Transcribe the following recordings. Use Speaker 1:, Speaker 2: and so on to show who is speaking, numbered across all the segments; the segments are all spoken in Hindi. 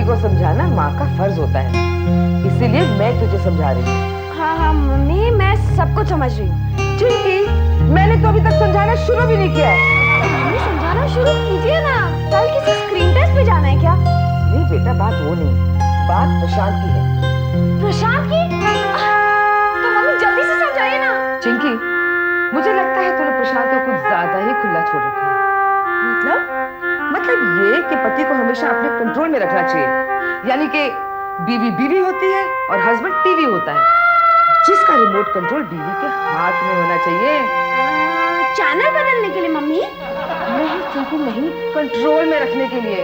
Speaker 1: को समझाना माँ का फर्ज होता है, इसीलिए मैं तुझे समझा रही हूँ।
Speaker 2: हाँ हाँ मम्मी, मैं सब कुछ समझ रही हूँ।
Speaker 1: चिंकी, मैंने तो अभी तक समझाना शुरू भी नहीं किया है।
Speaker 2: मम्मी समझाना शुरू कीजिए ना। कल किसी स्क्रीन टेस्ट पे जाना है क्या?
Speaker 1: नहीं बेटा, बात वो नहीं, बात प्रशांत की है।
Speaker 2: प्रशांत की? तो मम्मी जल्दी से समझाइए ना।
Speaker 1: चिंकी, मुझे लगता है तूने प्रशांत को कुछ ज्यादा ही खुला छोड़ रखा है। मतलब ये कि पति को हमेशा अपने कंट्रोल में रखना चाहिए, यानी कि बीवी बीवी होती है और हस्बैंड टीवी होता है, जिसका रिमोट कंट्रोल बीवी के हाथ में होना चाहिए।
Speaker 2: चैनल बदलने के लिए मम्मी?
Speaker 1: नहीं चिंकी नहीं, कंट्रोल में रखने के लिए।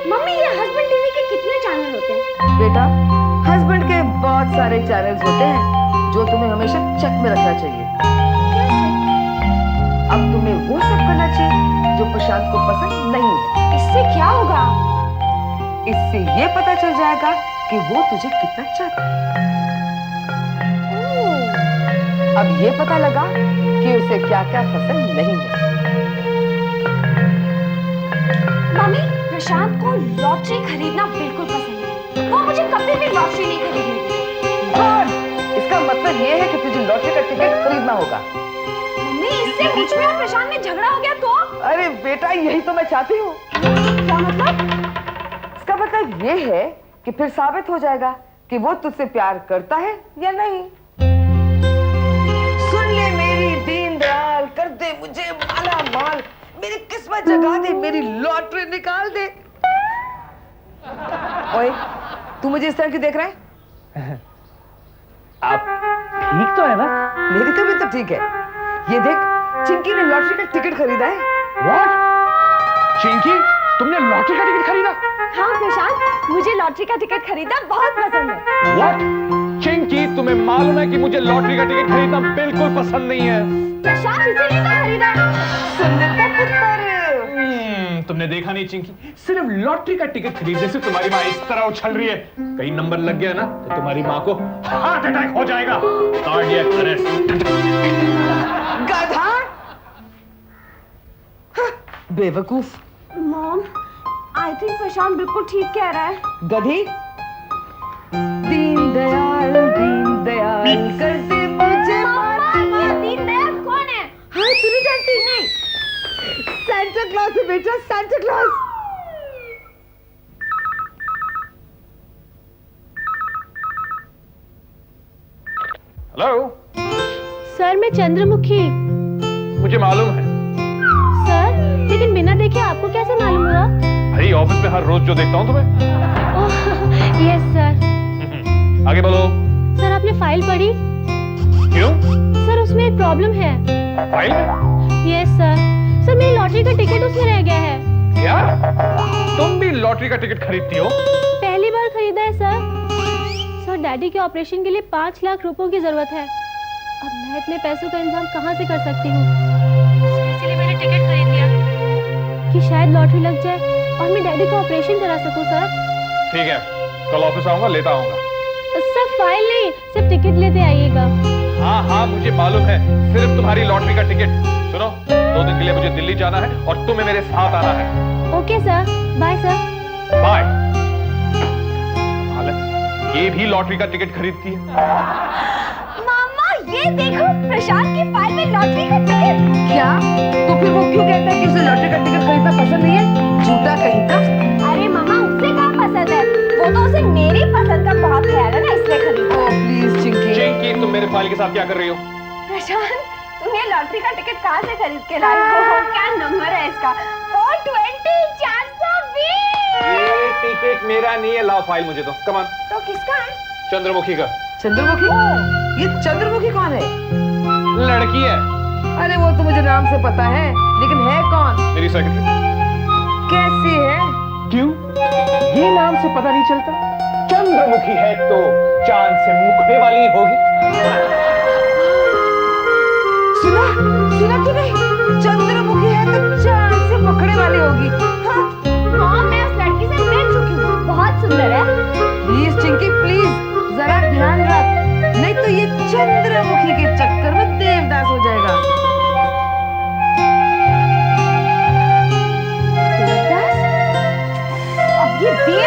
Speaker 2: मम्मी ये हस्बैंड टीवी के कितने चैनल होते हैं?
Speaker 1: बेटा, हस्बैंड के बहुत सारे चैनल्स होते हैं जो तुम्हें हमेशा चेक में रखना चाहिए। अब तुम्हें वो सब करना चाहिए जो प्रशांत को पसंद नहीं है।
Speaker 2: इससे क्या होगा?
Speaker 1: इससे ये पता चल जाएगा कि वो तुझे कितना चाहता है। अब ये पता लगा कि उसे क्या क्या पसंद नहीं है।
Speaker 2: मम्मी, प्रशांत को लॉटरी खरीदना बिल्कुल पसंद है। वो मुझे कभी भी लॉटरी नहीं खरीदने देती।
Speaker 1: गुड, इसका मतलब ये है कि तुझे लॉटरी का टिकट खरीदना होगा।
Speaker 2: मम्मी, इससे मुझ में और प्रशांत में झगड़ा हो गया तो?
Speaker 1: अरे बेटा, यही तो मैं चाहती हूँ।
Speaker 2: क्या मतलब?
Speaker 1: इसका मतलब ये है कि फिर साबित हो जाएगा कि वो तुझसे प्यार करता है या नहीं। सुन ले मेरी दीन दयाल, कर दे मुझे माला माल, मेरी किस्मत जगा दे, मेरी लॉटरी निकाल दे। ओए, तू मुझे इस तरह की देख रहा है?
Speaker 3: आप ठीक तो है ना?
Speaker 1: मेरी तबीयत तो ठीक है। ये देख, चिंकी ने लॉटरी का टिकट खरीदा है।
Speaker 3: What? चिंकी, तुमने लॉटरी का टिकट खरीदा?
Speaker 2: हाँ प्रशांत, मुझे लॉटरी का टिकट खरीदना बहुत पसंद है।
Speaker 3: What? चिंकी, तुम्हें मालूम है कि मुझे लॉटरी का टिकट खरीदना बिल्कुल पसंद नहीं है।
Speaker 2: प्रशांत इसीलिए तो खरीदा है।
Speaker 1: सुंदरता पुत्र।
Speaker 3: तुमने देखा नहीं चिंकी, सिर्फ लॉटरी का टिकट खरीदने से तुम्हारी माँ इस तरह उछल रही है। कहीं नंबर लग गया ना तो तुम्हारी माँ को हार्ट अटैक हो जाएगा, कार्डियक अरेस्ट।
Speaker 1: गधा, बेवकूफ।
Speaker 2: मॉम, आई थिंक प्रशांत बिल्कुल ठीक कह रहा है।
Speaker 1: गधी, दीन दयाल कर दे मुझे।
Speaker 2: मम्मा, ये दीन दयाल कौन है?
Speaker 1: हाँ, तू नहीं जानती?
Speaker 2: नहीं।
Speaker 1: सांता क्लॉज है बेटा, सांता क्लॉज।
Speaker 3: हेलो
Speaker 2: सर, मैं चंद्रमुखी।
Speaker 3: मुझे मालूम है।
Speaker 2: सर, लेकिन बिना देखे आपको कैसे मालूम हुआ?
Speaker 3: भाई ऑफिस में हर रोज जो देखता हूँ तुम्हें।
Speaker 2: ओह, यस सर।
Speaker 3: आगे बोलो।
Speaker 2: सर, आपने फाइल पढ़ी?
Speaker 3: क्यों?
Speaker 2: सर, उसमें एक प्रॉब्लम है।
Speaker 3: फाइल में?
Speaker 2: Yes sir. सर, मेरी लॉटरी का टिकट उसमें रह गया है।
Speaker 3: क्या? तुम भी लॉटरी का टिकट खरीदती हो?
Speaker 2: पहली बार खरीदा है सर। सर, डैडी के ऑपरेशन के लिए 5 लाख रुपयों की जरूरत है। अब मैं इतने पैसों का इंतजाम कहाँ से कर सकती हूँ? इसलिए मैंने टिकट खरीद लिया कि शायद लॉटरी लग जाए और मैं डैडी का ऑपरेशन करा सकूँ सर।
Speaker 3: ठीक है, कल ऑफिस आऊंगा, लेता आऊंगा।
Speaker 2: सर, फाइल नहीं, सिर्फ टिकट लेते आइएगा।
Speaker 3: हाँ हाँ, मुझे मालूम है, सिर्फ तुम्हारी लॉटरी का टिकट। सुनो, 2 दिन के लिए मुझे दिल्ली जाना है और तुम्हें मेरे साथ आना है।
Speaker 2: Okay sir, bye sir.
Speaker 3: Bye. हालत, ये भी लॉटरी का टिकट खरीदती है।
Speaker 2: मामा, ये देखो, प्रशांत की फाइल में लॉटरी का टिकट।
Speaker 1: क्या? तो फिर वो क्यों कहता है कि उसे लॉटरी का टिकट खरीदना पसंद नहीं है? झूठा कहीं का।
Speaker 2: अरे मामा, उसे कहाँ पसंद है? वो तो उसे मेरी पसंद का बहुत ख्याल है ना, इसलिए खरीदा।
Speaker 1: Oh please Chinki.
Speaker 3: चिंकी, तुम मेरे फाइल के साथ क्या कर रही हो?
Speaker 2: प्रशांत, तुम ये लॉटरी का टिकट कहाँ से खरीद के लाए हो? क्या नंबर है इसका? 420, 420।
Speaker 3: ये टिकट मेरा नहीं है, लाओ फाइल मुझे दो। Come on.
Speaker 2: तो किसका है?
Speaker 3: चंद्रमुखी का।
Speaker 1: चंद्रमुखी? ये चंद्रमुखी कौन है?
Speaker 3: लड़की है।
Speaker 1: अरे वो तो मुझे नाम से पता है, लेकिन है कौन?
Speaker 3: मेरी सेक्रेटरी।
Speaker 1: कैसी है?
Speaker 3: क्यों? ये नाम से पता नहीं चलता? चंद्रमुखी है तो चांद से मुखने वाली होगी।
Speaker 1: सुना? सुना तूने? चंद्रमुखी है तो चांद से पकड़ने वाली होगी। हाँ?
Speaker 2: हाँ, मैं उस लड़की से मिल चुकी हूँ, बहुत सुंदर है।
Speaker 1: प्लीज चिंकी, प्लीज जरा ध्यान रख, नहीं तो ये चंद्रमुखी के चक्कर में देवदास हो जाएगा।
Speaker 2: देवदास? अब ये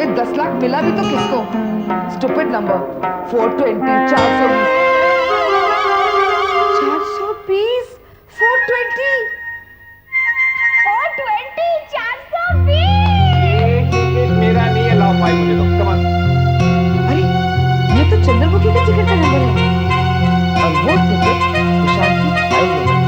Speaker 1: अरे 10 लाख मिला भी तो किसको? Stupid number. 420, 420, 420, 420,
Speaker 2: 420, 420।
Speaker 3: मेरा नहीं है, लाओ भाई मुझे दो, कम ऑन।
Speaker 1: अरे ये तो चंद्रमुखी के टिकट का नंबर है और वो टिकट विशाल की फाइल में है।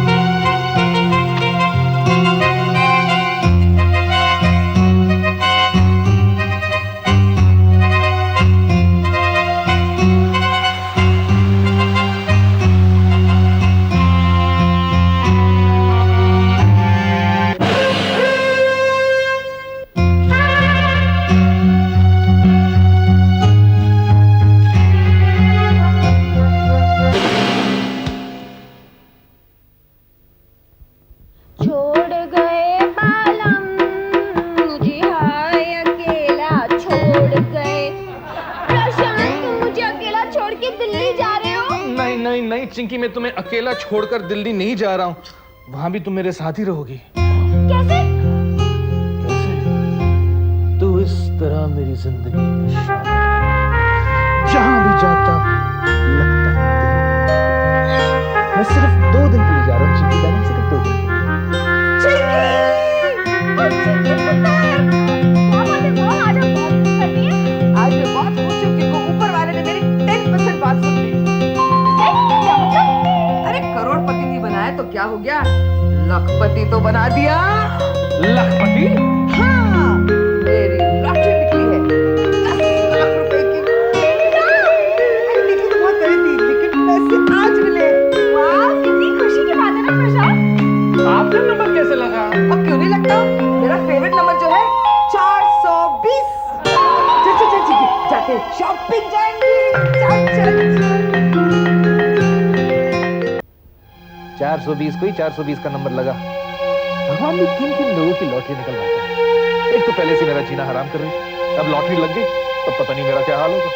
Speaker 2: छोड़ गए बालम मुझे, हाय अकेला छोड़ गए। प्रशांत, तुम मुझे अकेला छोड़ के दिल्ली जा रहे हो?
Speaker 3: नहीं नहीं नहीं चिंकी, मैं तुम्हें अकेला छोड़कर दिल्ली नहीं जा रहा हूँ। वहां भी तुम मेरे साथ ही रहोगी।
Speaker 2: कैसे?
Speaker 3: कैसे? तू इस तरह मेरी जिंदगी में शामिल है। जहां भी जाता हूं, लगता है दिल। मैं सिर्फ 2 दिन के लिए जा रहा हूँ चिंकी बहन, सिर्फ 2 दिन।
Speaker 1: आज मैं बहुत खुश हूँ क्योंकि ऊपर वाले ने मेरी 10% बात सुन ली। अरे करोड़पति नहीं बनाया तो क्या हो गया, लखपति तो बना दिया।
Speaker 3: लखपति?
Speaker 1: हाँ, मेरी लॉटरी निकली है 10 लाख रुपए की। अरे निकली तो बहुत बड़ी थी, लेकिन पैसे आज मिले।
Speaker 2: वाह, कितनी खुशी की बात है ना प्रशांत।
Speaker 3: आपका नंबर कैसे लगा?
Speaker 1: अब क्यों नहीं लगता? मेरा फेवरेट नंबर जो है 420। चल चल चल चल, जाते शॉपिंग जाएंगे। चल चल चल।
Speaker 3: 420 को ही 420 का नंबर लगा। भगवान भी किन किन लोगों की लॉटरी निकलवाता है। एक तो पहले से मेरा जीना हराम कर रही, अब लॉटरी लग गई तो पता नहीं मेरा क्या हाल होगा।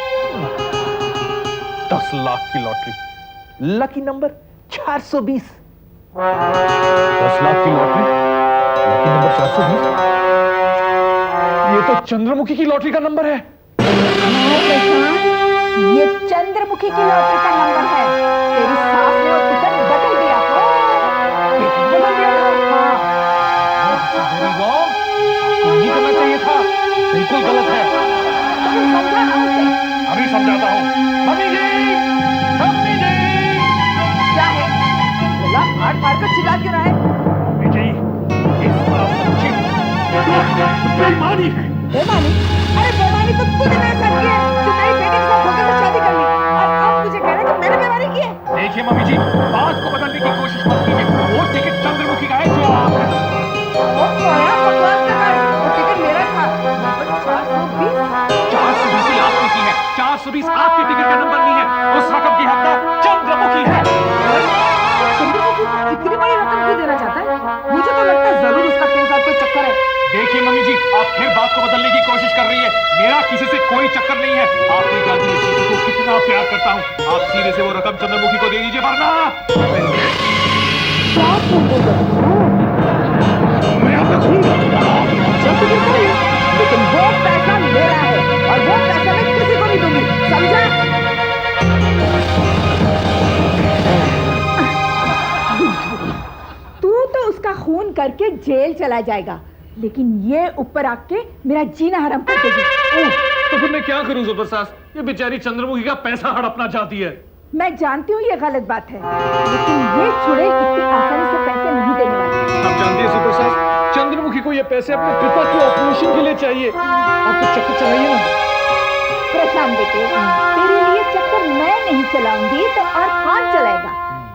Speaker 3: 10 लाख की लॉटरी, लकी नंबर 420। 10 लाख की लॉटरी, लकी नंबर 420। ये तो चंद्रमुखी की लॉटरी का नंबर है।
Speaker 2: ये चंद्रमुखी की लॉटरी का नंबर है। तेरी सास ने वो टिकट बदल दिया था।
Speaker 1: बदल दिया था? हाँ।
Speaker 3: Very wrong। आपको नहीं करना चाहिए था, बिल्कुल गलत है।
Speaker 2: तुम समझा ना उसे?
Speaker 3: अभी समझाता हूँ। मम्मी जी, मम्मी जी।
Speaker 1: क्या है? गला फाड़ फाड़ कर चिल्ला क्यों रहा है?
Speaker 3: मम्मी जी, इस सास सच्ची बेईमानी है।
Speaker 1: बेईमानी? अरे बेईमानी तो तूने मेरे साथ की है, जो मेरी बेटी के साथ धोखे से शादी कर ली। और अब मुझे कह रहा है कि मैंने बेईमानी की है।
Speaker 3: देखिए मम्मी जी, बात को बदलने की कोशिश मत कीजिए। वो टिकट चंद्रमुखी का है जो आप है।
Speaker 1: वो क्या बकवास कर रहा है? वो टिकट मेरा था। नंबर 420।
Speaker 3: 420 ही आपकी की है। 420 आपके टिकट का नंबर नहीं है। उस रकम की हकदार चंद्रमुखी है।
Speaker 1: चंद्रमुखी इतनी बड़ी रकम क्यों देना चाहता है? मुझे तो लगता है जरूर उसका तेरे साथ कोई चक्कर है।
Speaker 3: देखिए मम्मी जी, आप फिर बात को बदलने की कोशिश कर रही है। मेरा किसी से कोई चक्कर नहीं है। आप नहीं जानती मैं चीज़ों को कितना प्यार करता हूँ। आप सीधे से वो रकम चंद्रमुखी को दे दीजिए, वरना मैं आपका खून
Speaker 1: लेकिन वो पैसा मेरा है और वो पैसा मैं किसी को नहीं दूंगी, समझा?
Speaker 2: तू तो उसका खून करके जेल चला जाएगा, लेकिन ये ऊपर आके मेरा जीना हराम कर देगी।
Speaker 3: तो फिर मैं क्या करूं सुपर सास? ये बेचारी चंद्रमुखी का पैसा हड़पना चाहती है।
Speaker 2: मैं जानती हूँ ये गलत बात है, लेकिन ये चुड़ैल इतनी आसानी से पैसे नहीं देने वाली।
Speaker 3: आप जानती हैं सुपर सास, चंद्रमुखी को ये पैसे अपने पिता के ऑपरेशन के लिए चाहिए। आप तो चक्कर चलाइए ना।
Speaker 2: प्रशांत बेटे, तेरे लिए चक्कर मैं नहीं चलाऊंगी तो और कौन चलाएगा?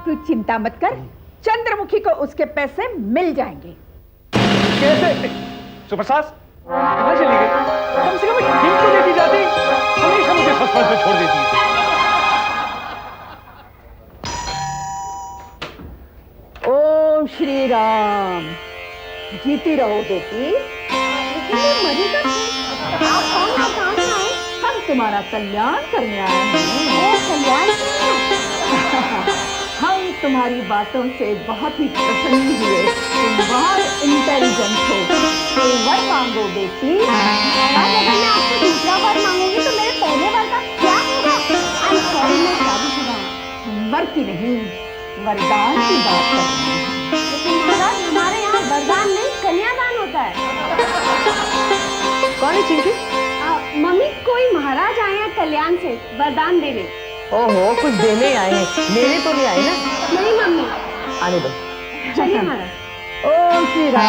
Speaker 2: तू चिंता मत कर, चंद्रमुखी को उसके पैसे मिल जाएंगे।
Speaker 3: कैसे? सुपर सास कहाँ चली गई? कम से कम एक हिंट तो देती जाती। हमेशा मुझे सस्पेंस में छोड़ देती है।
Speaker 2: ओम श्री राम। जीती रहो बेटी। लेकिन ये मरेगा नहीं। आप कौन हो, कहाँ से आए? हम तुम्हारा कल्याण करने आए हैं। ओ कल्याण? हम तुम्हारी बातों से बहुत ही प्रसन्न हुए। तुम बहुत इंटेलिजेंट हो। तो वर मांगो बेटी। आपको
Speaker 4: वर की नहीं, वरदान की बात कर रही हूँ।
Speaker 2: लेकिन महाराज हमारे यहाँ वरदान नहीं कन्यादान होता है।
Speaker 1: कौन है चिंकी?
Speaker 2: मम्मी कोई महाराज आए हैं कल्याण से वरदान देने।
Speaker 1: ओहो, कुछ देने आए हैं, मेरे तो नहीं आए ना।
Speaker 2: नहीं मम्मी।
Speaker 1: आने दो।
Speaker 2: चलिए महाराज।
Speaker 4: ओम श्री राम।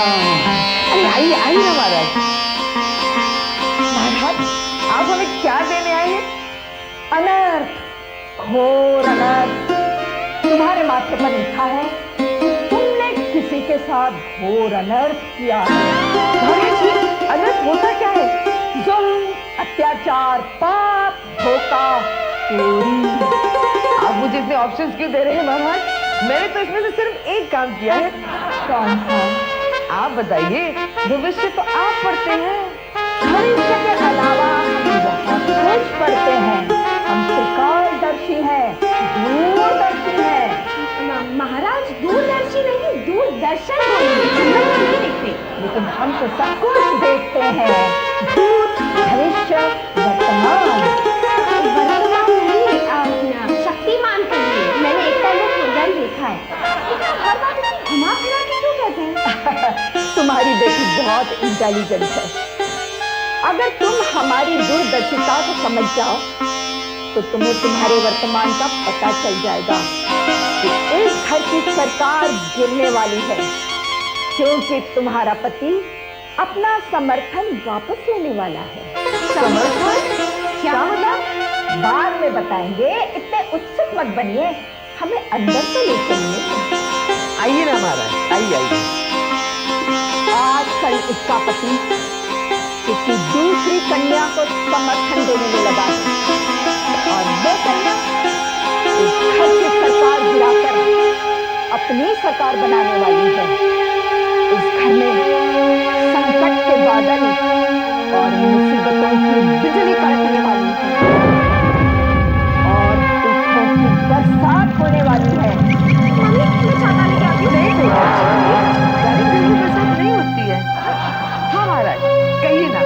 Speaker 1: अरे आइए आइए ना महाराज। महाराज आप हमें क्या देने आए हैं?
Speaker 4: अनर्थ, घोर अनर्थ। तुम्हारे माथे पर लिखा है तुमने किसी के साथ घोर अनर्थ किया है।
Speaker 1: महाराज ये अनर्थ होता क्या है?
Speaker 4: जुल्म, अत्याचार, पाप, धोखा, चोरी।
Speaker 1: आप मुझे इतने ऑप्शंस क्यों दे रहे हैं महाराज? मैंने तो इसमें से सिर्फ एक काम किया है।
Speaker 4: कौन सा?
Speaker 1: आप बताइए, भविष्य तो आप पढ़ते हैं।
Speaker 4: भविष्य के अलावा हम बहुत कुछ पढ़ते हैं। हम त्रिकालदर्शी हैं, दूरदर्शी हैं।
Speaker 2: महाराज दूरदर्शी नहीं दूरदर्शन नहीं देखते।
Speaker 4: लेकिन हम तो सब कुछ देखते हैं, भूत, भविष्य, वर्तमान।
Speaker 2: वर्तमान नहीं, शक्तिमान के लिए मैंने एक टाइम में प्रोग्राम देखा है। लेकिन आप हर बात इतनी घुमा फिरा के क्यों कहते हैं?
Speaker 4: तुम्हारी बेटी बहुत इंटेलिजेंट है। अगर तुम हमारी दूरदर्शिता को समझ जाओ तो तुम्हें तुम्हारे वर्तमान का पता चल जाएगा कि इस घर की सरकार गिरने वाली है, क्योंकि तुम्हारा पति अपना समर्थन वापस लेने वाला है।
Speaker 1: समर्थन?
Speaker 4: क्या मतलब? बाद में बताएंगे, इतने उत्सुक मत बनिए, हमें अंदर तो ले चलिए।
Speaker 1: आइए ना महाराज, आइए आइए।
Speaker 4: आजकल इसका पति किसी दूसरी कन्या को समर्थन देने में लगा है और वो कन्या इस घर की सरकार गिराकर अपनी सरकार बनाने वाली है। इस घर में संकट के बादल और मुसीबतों की बिजली कड़कने वाली है और दुखों की बरसात होने वाली है।
Speaker 2: मम्मी मैं चाहता नहीं कि आप ये
Speaker 1: नहीं बरसात नहीं होती है। हाँ महाराज, कहिए ना।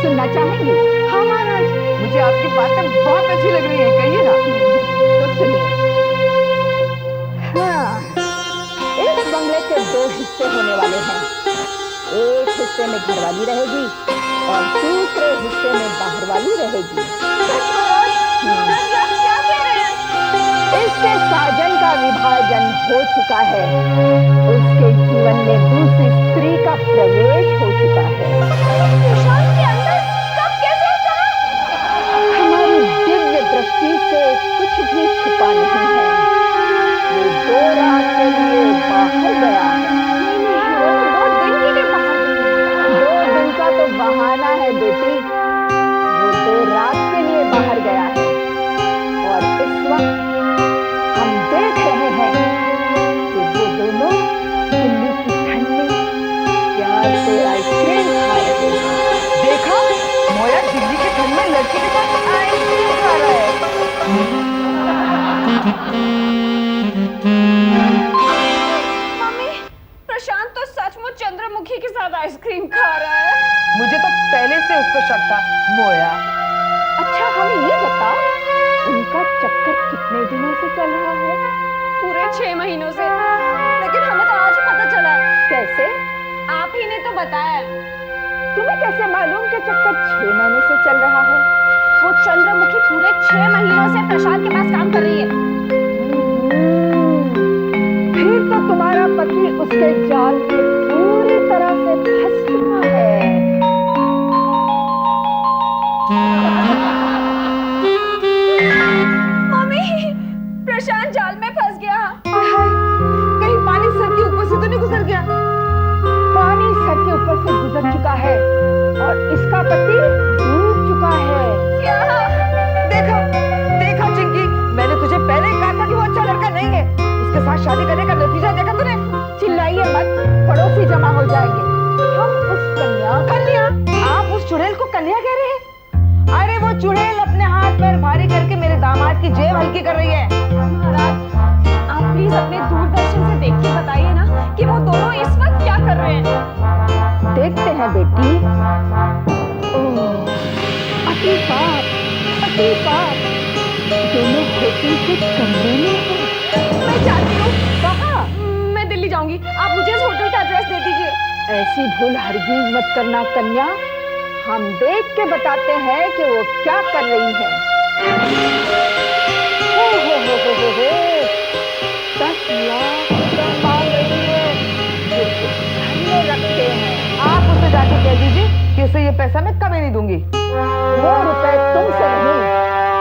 Speaker 4: सुनना चाहेंगे?
Speaker 1: हाँ महाराज, मुझे आपकी बातें बहुत अच्छी लग रही है, कहिए ना।
Speaker 4: तो सुनिए। हाँ, इस बंगले के 2 हिस्से होने वाले हैं। एक हिस्से में घरवाली रहेगी और दूसरे हिस्से में बाहरवाली रहेगी।
Speaker 2: क्या कह रहे हैं?
Speaker 4: इसके साजन का विभाजन हो चुका है, उसके जीवन में दूसरी स्त्री का प्रवेश हो चुका है।
Speaker 2: प्रशांत के अंदर कब कैसे कहा?
Speaker 4: हमारी दिव्य दृष्टि से कुछ भी छुपा नहीं है। वो 2 रात के लिए बाहर गया है।
Speaker 2: नहीं, वो तो 2 दिन के लिए बाहर गए।
Speaker 4: 2 दिन का तो बहाना है बेटी, वो 2 रात के लिए बाहर गया है और इस वक्त हम देख रहे हैं कि वो दोनों दिल्ली की ठंड में प्यार से आइसक्रीम खा रहे हैं।
Speaker 1: देखा, मोया दिल्ली के ठंड में लड़की के साथ आइसक्रीम खा रहा है।
Speaker 2: मम्मी प्रशांत तो सचमुच चंद्रमुखी के साथ आइसक्रीम खा रहा है।
Speaker 1: मुझे तो पहले से उस पर शक था। मोया,
Speaker 4: अच्छा हमें ये बताओ, उनका चक्कर कितने दिनों से चल रहा है?
Speaker 2: पूरे 6 महीनों से। लेकिन हमें तो आज ही पता चला।
Speaker 4: कैसे?
Speaker 2: आप ही ने तो बताया।
Speaker 4: तुम्हें कैसे मालूम कि चक्कर 6 महीने से चल रहा है?
Speaker 2: वो चंद्रमुखी पूरे 6 महीनों से प्रशांत के पास काम कर रही है।
Speaker 4: फिर तो तुम्हारा पति उसके जाल में पूरी तरह से फंस चुका है।
Speaker 2: मम्मी प्रशांत जाल में फंस गया।
Speaker 1: कहीं पानी सर के ऊपर से तो नहीं गुजर गया?
Speaker 4: पानी सर के ऊपर से गुजर चुका है और इसका पति डूब चुका है।
Speaker 2: क्या?
Speaker 1: देखा देखा चिंकी, मैंने तुझे पहले ही कहा था कि वो अच्छा लड़का नहीं है। उसके साथ शादी करने का नतीजा देखा तूने?
Speaker 4: चिल्लाइए मत, पड़ोसी जमा हो जाएंगे। हम उस कन्या,
Speaker 1: आप उस चुड़ैल को कन्या कह रहे हैं? अरे वो चुड़ैल अपने हाथ पैर भारी करके मेरे दामाद की जेब हल्की कर रही है।
Speaker 2: महाराज आप प्लीज अपने दूरदर्शन से देख के बताइए ना कि वो दोनों इस वक्त क्या कर रहे हैं।
Speaker 4: देखते हैं बेटी। ओह, अति पाप, दोनों होती कुछ कमरे में है।
Speaker 2: आप मुझे इस होटल का एड्रेस दे दीजिए।
Speaker 4: ऐसी भूल हरगिज मत करना कन्या। हम देख के बताते हैं कि वो क्या कर रही है। हो 10 लाख रुपए मांग रही है, जो घर में रखते हैं।
Speaker 1: आप उसे जाके कह दीजिए कि उसे ये पैसा मैं कभी नहीं दूंगी।
Speaker 4: वो रुपए तुमसे नहीं,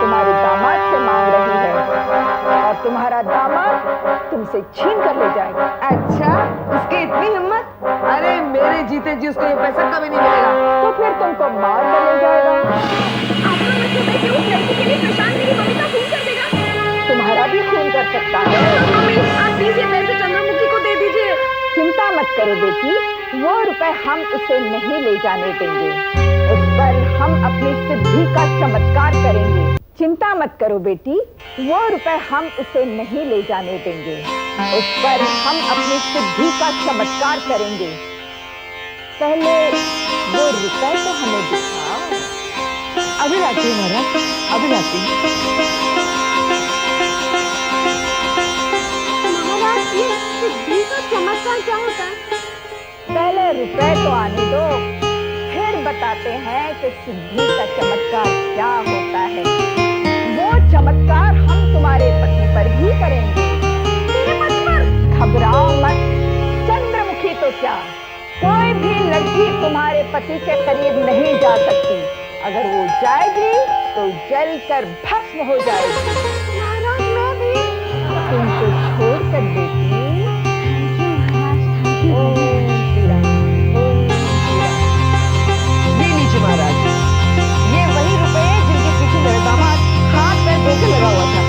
Speaker 4: तुम्हारे दामाद से मांग रही है, और तुम्हारा दामाद तुमसे छीन कर ले जाएगा।
Speaker 1: अच्छा, उसकी इतनी हिम्मत? अरे मेरे जीते जी उसको ये पैसा कभी नहीं मिलेगा।
Speaker 4: तो फिर तुमको मार कर ले जाएगा।
Speaker 2: आपका मतलब है कि उस लड़की के लिए प्रशांत मेरी मम्मी का खून कर देगा?
Speaker 4: तुम्हारा भी खून कर सकता है।
Speaker 2: मम्मी, आप प्लीज ये पैसे चंद्रमुखी को दे दीजिए।
Speaker 4: चिंता मत करो बेटी, वो रुपए हम उसे नहीं ले जाने देंगे। उस पर हम अपनी सिद्धि का चमत्कार करेंगे। चिंता मत करो बेटी, वो रुपए हम उसे नहीं ले जाने देंगे। उस पर हम अपनी सिद्धि का चमत्कार करेंगे। पहले वो रुपए तो हमें दिखाओ।
Speaker 1: अभी लाती हूँ महाराज, अभी लाती हूँ।
Speaker 2: महाराज, ये सिद्धि का चमत्कार क्या होता है?
Speaker 4: पहले रुपए तो आने दो, फिर बताते हैं कि सिद्धि का चमत्कार क्या होता है। वो चमत्कार हम तुम्हारे पति पर भी करेंगे।
Speaker 2: मेरे पति पर?
Speaker 4: घबराओ मत, चंद्रमुखी तो क्या, कोई भी लड़की तुम्हारे पति के करीब नहीं जा सकती। अगर वो जाएगी तो जलकर भस्म हो जाएगी।
Speaker 2: महाराज, मैं भी।
Speaker 4: तुमको छोड़ कर बेटी।
Speaker 1: ये लीजिए महाराज, ये वही रुपए हैं जिनके पीछे मेरा दामाद हाथ पैर धो के लगा हुआ था।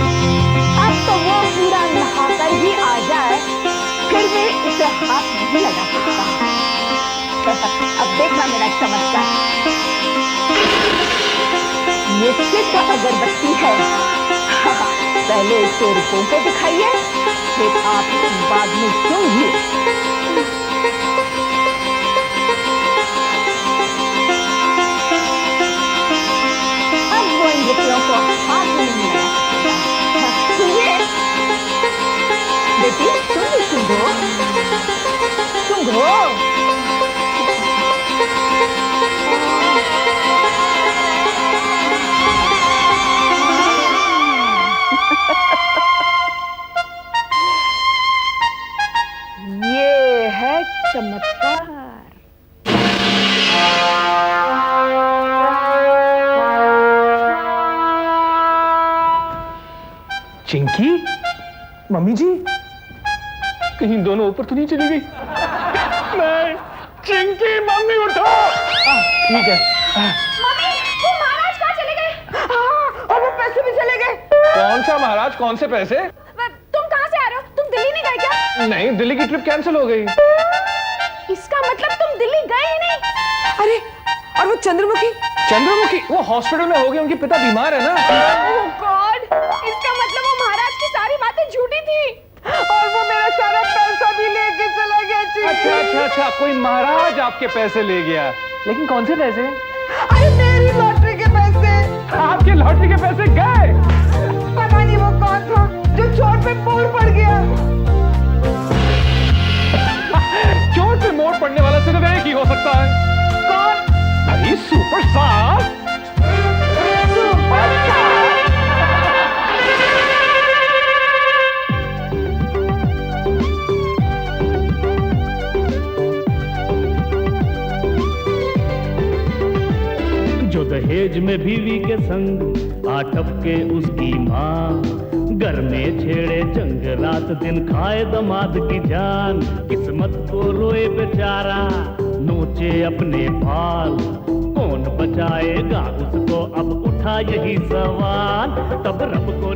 Speaker 4: अब तो वो पूरा नहाकर ही आ जाए, फिर भी इसे हाथ नहीं लगा सकता। अब देखना मेरा चमत्कार। ये सिद्ध अगरबत्ती है। पहले इसे रुपयों को दिखाइए, फिर आप बाद में सूंघिए। अब वो इन रुपयों को हाथ में नहीं लगा सकता। सुनिए बेटी, सुंघो सुंघो। ये है चमत्कार।
Speaker 3: चिंकी, मम्मी जी, कहीं दोनों ऊपर तो नहीं चली गई? नहीं, चिंकी, मम्मी उठो। ठीक है।
Speaker 2: मम्मी, वो महाराज कहाँ चले गए?
Speaker 1: और वो पैसे भी चले गए।
Speaker 3: कौन सा महाराज, कौन से पैसे?
Speaker 2: तुम कहाँ से आ रहे हो? तुम दिल्ली नहीं गए क्या?
Speaker 3: नहीं, दिल्ली की ट्रिप कैंसिल हो गई।
Speaker 2: इसका मतलब तुम दिल्ली गए ही नहीं?
Speaker 1: अरे, और वो चंद्रमुखी?
Speaker 3: चंद्रमुखी वो हॉस्पिटल में हो गई, उनके पिता बीमार है ना।
Speaker 2: ओह गॉड, इसका मतलब वो महाराज की सारी बातें झूठी थी।
Speaker 1: और वो मेरा सारा पैसा भी लेके चला गया।
Speaker 3: अच्छा अच्छा अच्छा, कोई महाराज आपके पैसे ले गया, लेकिन कौन से पैसे?
Speaker 1: अरे मेरी लॉटरी के पैसे।
Speaker 3: आपके लॉटरी के पैसे गए?
Speaker 1: पता नहीं वो कौन था जो चोट पे मोड़ पड़ गया।
Speaker 3: चोट पे मोड़ पड़ने वाला सिर्फ एक ही हो सकता है।
Speaker 1: कौन?
Speaker 3: अरे सुपरस्टार।
Speaker 5: जो दहेज में बीवी के संग आ टपके उसकी माँ, घर में छेड़े जंग, रात दिन खाए दमाद की जान। किस्मत को रोए बेचारा, नोचे अपने बाल, कौन बचाएगा उसको अब उठा यही सवाल। तब रब को